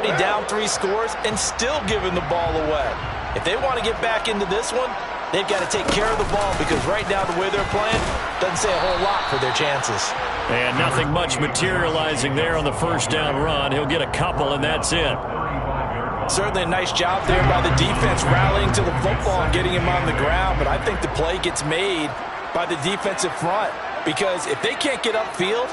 already down 3 scores and still giving the ball away. If they want to get back into this one, they've got to take care of the ball because right now the way they're playing doesn't say a whole lot for their chances. And nothing much materializing there on the first down run. He'll get a couple, and that's it. Certainly a nice job there by the defense rallying to the football and getting him on the ground, but I think the play gets made by the defensive front because if they can't get upfield,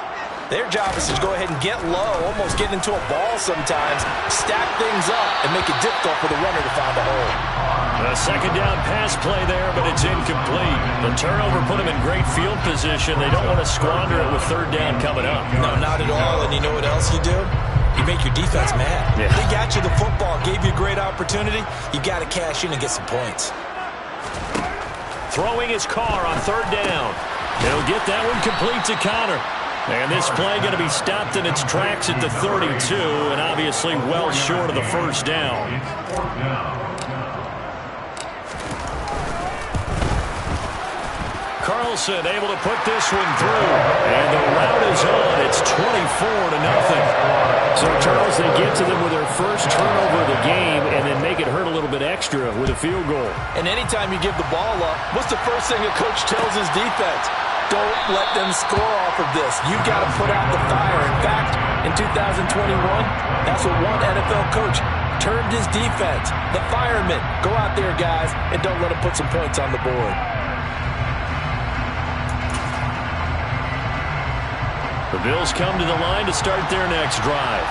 their job is to go ahead and get low, almost get into a ball sometimes, stack things up, and make it difficult for the runner to find a hole. A second down pass play there, but it's incomplete. The turnover put him in great field position. They don't want to squander it with third down coming up. No, not at all, and you know what else you do? You make your defense mad. Yeah. They got you the football, gave you a great opportunity. You got to cash in and get some points. Throwing his car on third down. He'll get that one complete to Connor. And this play going to be stopped in its tracks at the 32, and obviously well short of the first down. Carlson able to put this one through. And the route is on. It's 24-0. So, Charles, they get to them with their first turnover of the game and then make it hurt a little bit extra with a field goal. And anytime you give the ball up, what's the first thing a coach tells his defense? Don't let them score off of this. You've got to put out the fire. In fact, in 2021, that's what one NFL coach termed his defense. The firemen. Go out there, guys, and don't let them put some points on the board. The Bills come to the line to start their next drive.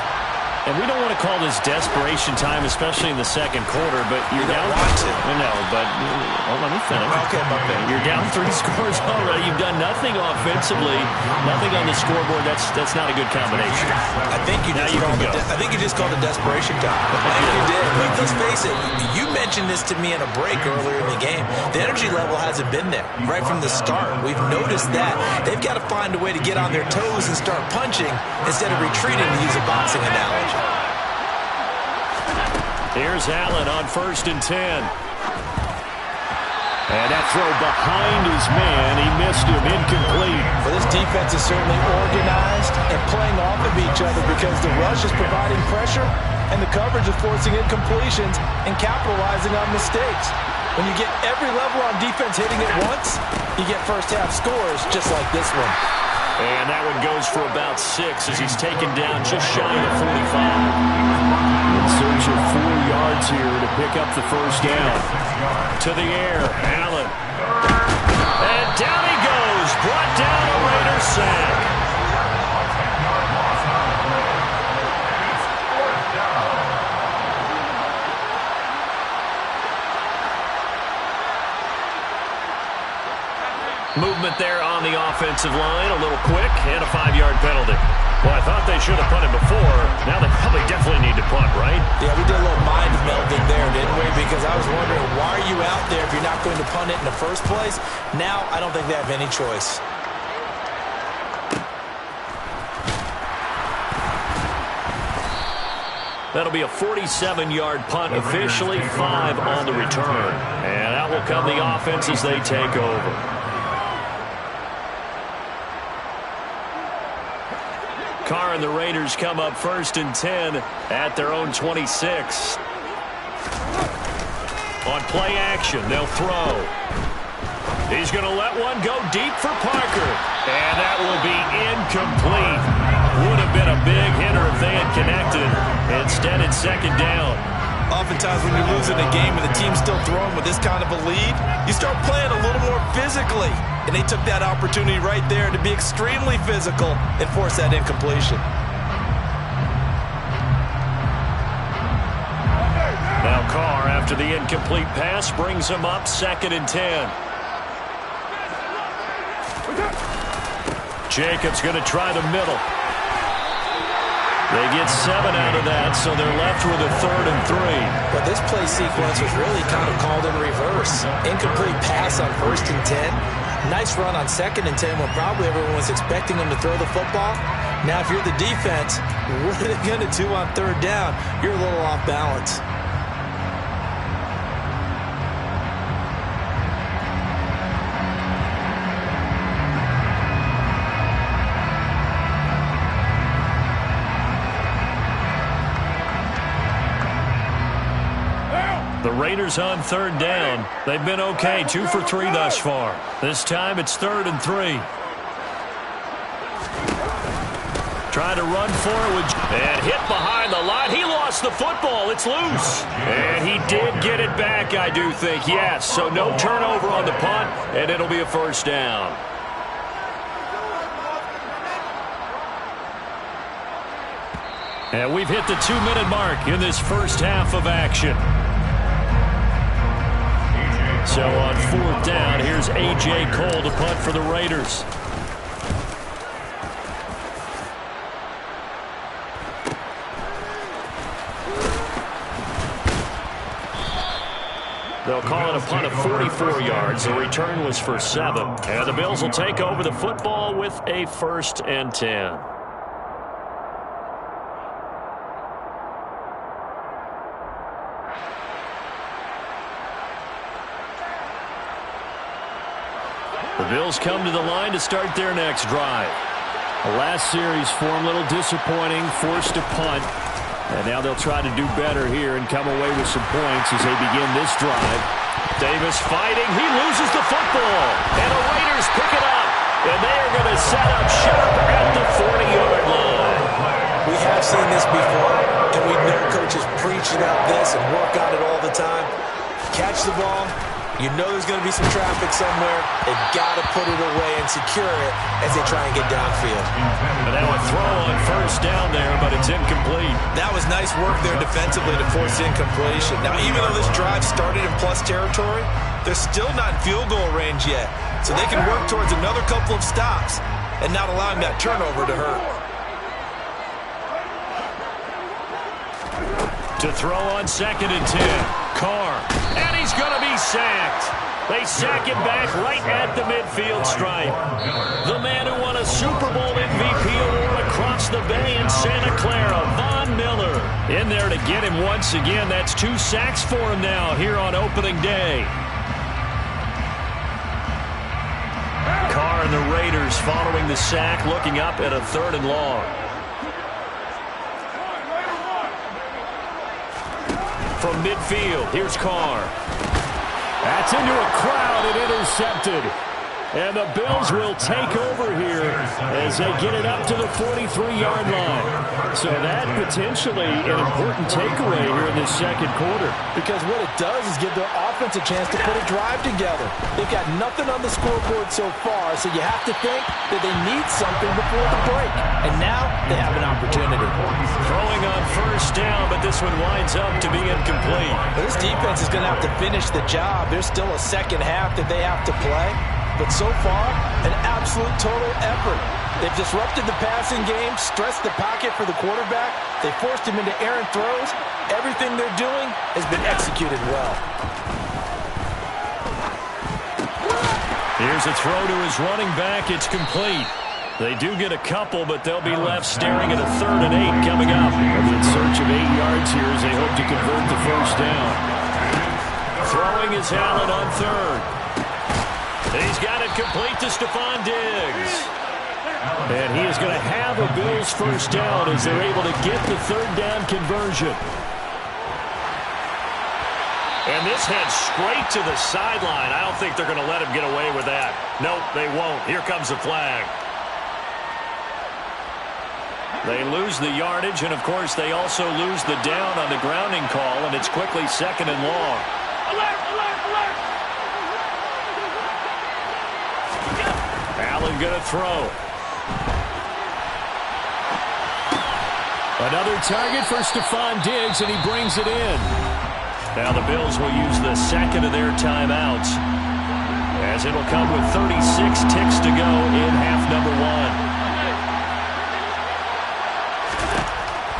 And we don't want to call this desperation time, especially in the second quarter, but you're down. Want to. No, but let me finish. Okay, You're down 3 scores already. You've done nothing offensively, nothing on the scoreboard. That's not a good combination. I think you just called it desperation time. I think you did. But let's face it. You mentioned this to me in a break earlier in the game. The energy level hasn't been there right from the start. We've noticed that. They've got to find a way to get on their toes and start punching instead of retreating, to use a boxing analogy. Here's Allen on 1st and 10. And that throw behind his man. He missed him. Incomplete. Well, this defense is certainly organized and playing off of each other because the rush is providing pressure and the coverage is forcing incompletions and capitalizing on mistakes. When you get every level on defense hitting at once, you get first-half scores just like this one. And that one goes for about 6 as he's taken down just shy of the 45. In search of 4 yards here to pick up the first down. To the air, Allen. And down he goes. Brought down a Raider sack. Movement there on the offensive line, a little quick, and a 5-yard penalty. Well, I thought they should have punted before. Now they probably definitely need to punt, right? Yeah, we did a little mind melding there, didn't we? Because I was wondering, why are you out there if you're not going to punt it in the first place? Now I don't think they have any choice. That'll be a 47-yard punt, officially 5 on the return. And out will come the offense as they take over. Carr and the Raiders come up 1st and 10 at their own 26. On play action, they'll throw. He's going to let one go deep for Parker. And that will be incomplete. Would have been a big hitter if they had connected. Instead, it's second down. Oftentimes when you're losing a game and the team's still throwing with this kind of a lead, you start playing a little more physically. And they took that opportunity right there to be extremely physical and force that incompletion. Now Carr, after the incomplete pass, brings him up 2nd and 10. Jacobs going to try the middle. They get 7 out of that, so they're left with a 3rd and 3. But this play sequence was really kind of called in reverse. Incomplete pass on 1st and 10. Nice run on 2nd and 10 when probably everyone was expecting them to throw the football. Now, if you're the defense, what are they going to do on 3rd down? You're a little off balance. The Raiders on third down. They've been okay, 2 for 3 thus far. This time it's 3rd and 3. Trying to run for it and hit behind the line. He lost the football. It's loose. And he did get it back, I do think. Yes, so no turnover on the punt, and it'll be a first down. And we've hit the 2-minute mark in this first half of action. So on 4th down, here's A.J. Cole to punt for the Raiders. They'll call it a punt of 44 yards. The return was for 7. And the Bills will take over the football with a 1st and 10. The Bills come to the line to start their next drive. The last series for them, a little disappointing, forced to punt. And now they'll try to do better here and come away with some points as they begin this drive. Davis fighting. He loses the football. And the Raiders pick it up. And they are going to set up shop at the 40-yard line. We have seen this before, and we know coaches preach about this and work on it all the time. Catch the ball. You know there's going to be some traffic somewhere. They've got to put it away and secure it as they try and get downfield. And now a throw on 1st down there, but it's incomplete. That was nice work there defensively to force incompletion. Now, even though this drive started in plus territory, they're still not in field goal range yet. So they can work towards another couple of stops and not allowing that turnover to hurt. To throw on 2nd and 10. Carr. And he's going to be sacked. They sack him back right at the midfield stripe. The man who won a Super Bowl MVP award across the bay in Santa Clara, Von Miller. In there to get him once again. That's 2 sacks for him now here on opening day. Carr and the Raiders following the sack, looking up at a 3rd and long. From midfield, here's Carr. That's into a crowd and intercepted. And the Bills will take over here as they get it up to the 43-yard line. So that potentially an important takeaway here in this 2nd quarter. Because what it does is give their offense a chance to put a drive together. They've got nothing on the scoreboard so far, so you have to think that they need something before the break. And now they have an opportunity. Throwing on 1st down, but this one winds up to be incomplete. This defense is going to have to finish the job. There's still a 2nd half that they have to play. But so far, an absolute total effort. They've disrupted the passing game, stressed the pocket for the quarterback. They forced him into errant throws. Everything they're doing has been executed well. Here's a throw to his running back. It's complete. They do get a couple, but they'll be left staring at a 3rd and 8 coming up. In search of 8 yards here as they hope to convert the 1st down. Throwing is Allen on 3rd. He's got it complete to Stephon Diggs. And he is going to have a Bills 1st down as they're able to get the 3rd down conversion. And this heads straight to the sideline. I don't think they're going to let him get away with that. Nope, they won't. Here comes a flag. They lose the yardage, and of course they also lose the down on the grounding call, and it's quickly 2nd and long. Alert, alert, alert! Allen going to throw. Another target for Stephon Diggs, and he brings it in. Now the Bills will use the 2nd of their timeouts, as it'll come with 36 ticks to go in half number 1.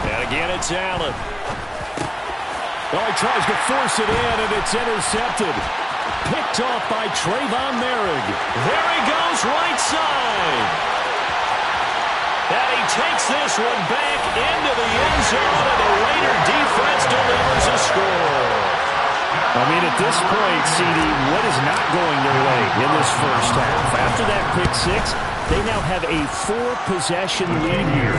And again, it's Allen. Oh, he tries to force it in, and it's intercepted. Picked off by Trayvon Merrick. There he goes, right side. And he takes this one back into the end zone, and the Raider defense delivers a score. I mean, at this point, CD, what is not going their way in this first half? After that pick 6, They now have a 4-possession lead here.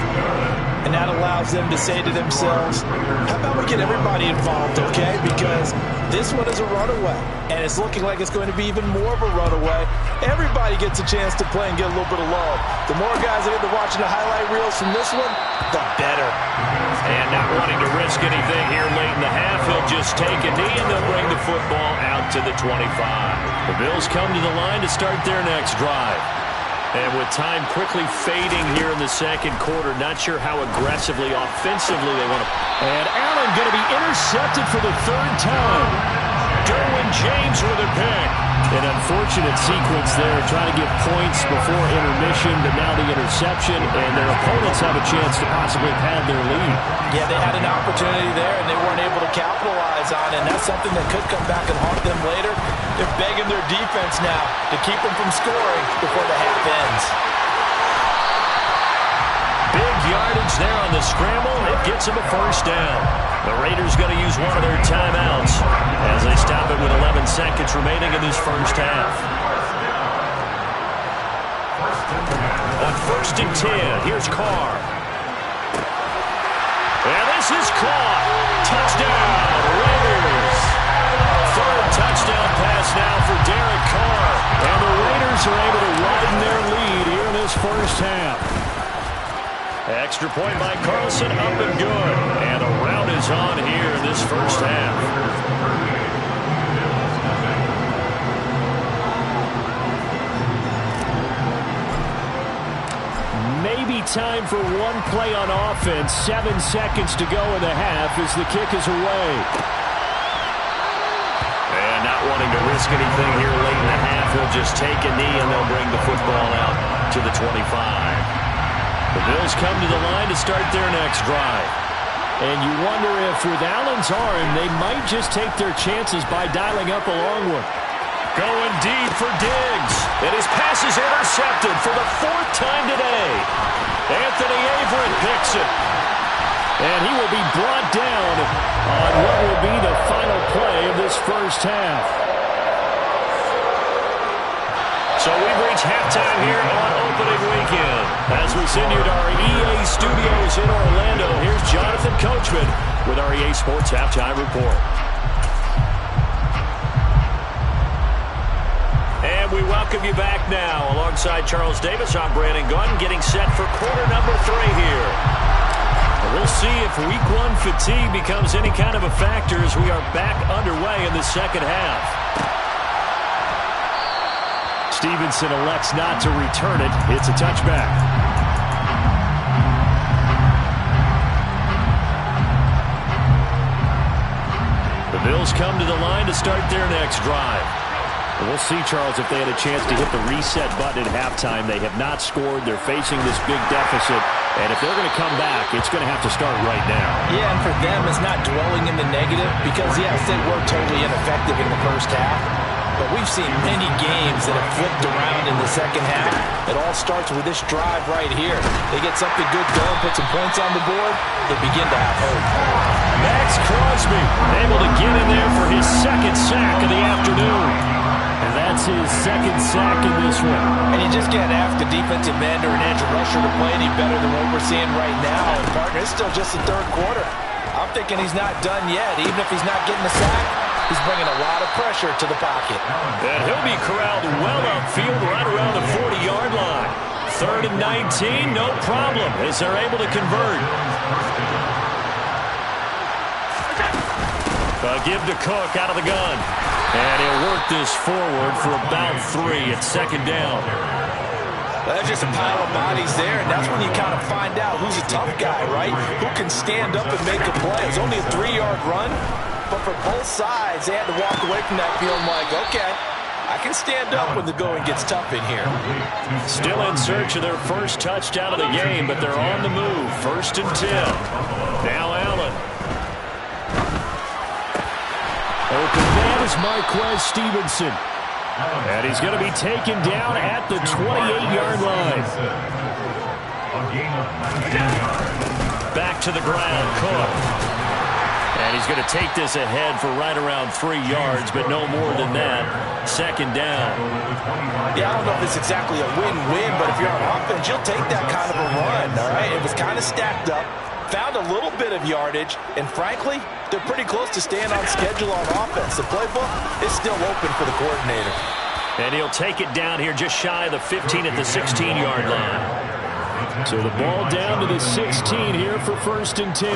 And that allows them to say to themselves, how about we get everybody involved, okay? Because this one is a runaway, and it's looking like it's going to be even more of a runaway. Everybody gets a chance to play and get a little bit of love. The more guys that end up watching the highlight reels from this one, the better. And not wanting to risk anything here late in the half, he'll just take a knee, and they'll bring the football out to the 25. The Bills come to the line to start their next drive. And with time quickly fading here in the second quarter, not sure how aggressively, offensively they want to. And Allen going to be intercepted for the third time. Derwin James with a pick. An unfortunate sequence there, trying to get points before intermission, but now the interception, and their opponents have a chance to possibly pad their lead. Yeah, they had an opportunity there, and they weren't able to capitalize on it, and that's something that could come back and haunt them later. They're begging their defense now to keep them from scoring before the half ends. Big yardage there on the scramble. It gets them a first down. The Raiders going to use one of their timeouts as they stop it with 11 seconds remaining in this first half. On 1st and 10, here's Carr. And this is caught. Touchdown, Raiders. Third touchdown pass now for Derek Carr. And the Raiders are able to widen their lead here in this first half. Extra point by Carlson, up and good. And a rout is on here in this first half. Maybe time for one play on offense. 7 seconds to go in the half as the kick is away. And not wanting to risk anything here late in the half, he'll just take a knee and they'll bring the football out to the 25. The Bills come to the line to start their next drive. And you wonder if with Allen's arm, they might just take their chances by dialing up a long one. Going deep for Diggs. And his pass is intercepted for the 4th time today. Anthony Averett picks it. And he will be brought down on what will be the final play of this first half. So we've reached halftime here on opening weekend. As we send you to our EA studios in Orlando, here's Jonathan Coachman with our EA Sports Halftime Report. And we welcome you back now. Alongside Charles Davis, I'm Brandon Gunn, getting set for quarter number 3 here. And we'll see if week 1 fatigue becomes any kind of a factor as we are back underway in the second half. Stevenson elects not to return it. It's a touchback. The Bills come to the line to start their next drive. We'll see, Charles, if they had a chance to hit the reset button at halftime. They have not scored. They're facing this big deficit. And if they're going to come back, it's going to have to start right now. Yeah, and for them, it's not dwelling in the negative because, yes, they were totally ineffective in the first half. But we've seen many games that have flipped around in the second half. It all starts with this drive right here. They get something good going, put some points on the board, they begin to have hope. Max Crosby able to get in there for his 2nd sack of the afternoon. And that's his 2nd sack in this one. And you just can't ask a defensive end or an edge rusher to play any better than what we're seeing right now. And partner, it's still just the 3rd quarter. I'm thinking he's not done yet. Even if he's not getting a sack, he's bringing a lot of pressure to the pocket. And he'll be corralled well upfield right around the 40-yard line. 3rd and 19, no problem as they're able to convert. Give to Cook out of the gun. And he'll work this forward for about 3 at 2nd down. That's just a pile of bodies there, and that's when you kind of find out who's a tough guy, right? Who can stand up and make a play. It's only a 3-yard run, but for both sides, they had to walk away from that feeling like, okay, I can stand up when the going gets tough in here. Still in search of their first touchdown of the game, but they're on the move. 1st and 10. Now Allen. Open man is Marquez Stevenson. And he's going to be taken down at the 28-yard line. Back to the ground, Cook. And he's he's going to take this ahead for right around 3 yards, but no more than that. Second down. Yeah, I don't know if it's exactly a win-win, but if you're on offense, you'll take that kind of a run, all right? It was kind of stacked up, found a little bit of yardage, and frankly, they're pretty close to staying on schedule on offense. The playbook is still open for the coordinator. And he'll take it down here just shy of the 15 at the 16-yard line. So the ball down to the 16 here for 1st and 10.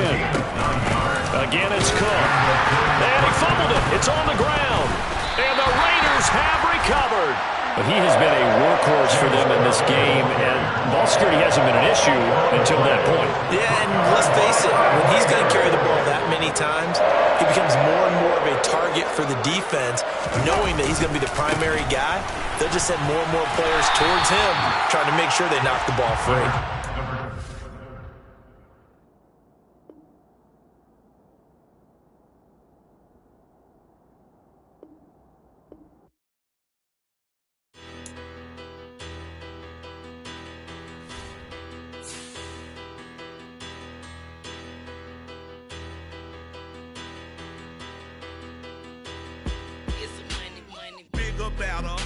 Again, it's Cook. And he fumbled it. It's on the ground. And the Raiders have recovered. But he has been a workhorse for them in this game, and ball security hasn't been an issue until that point. Yeah, and let's face it, when he's going to carry the ball that many times, he becomes more and more of a target for the defense, knowing that he's going to be the primary guy. They'll just send more and more players towards him, trying to make sure they knock the ball free. About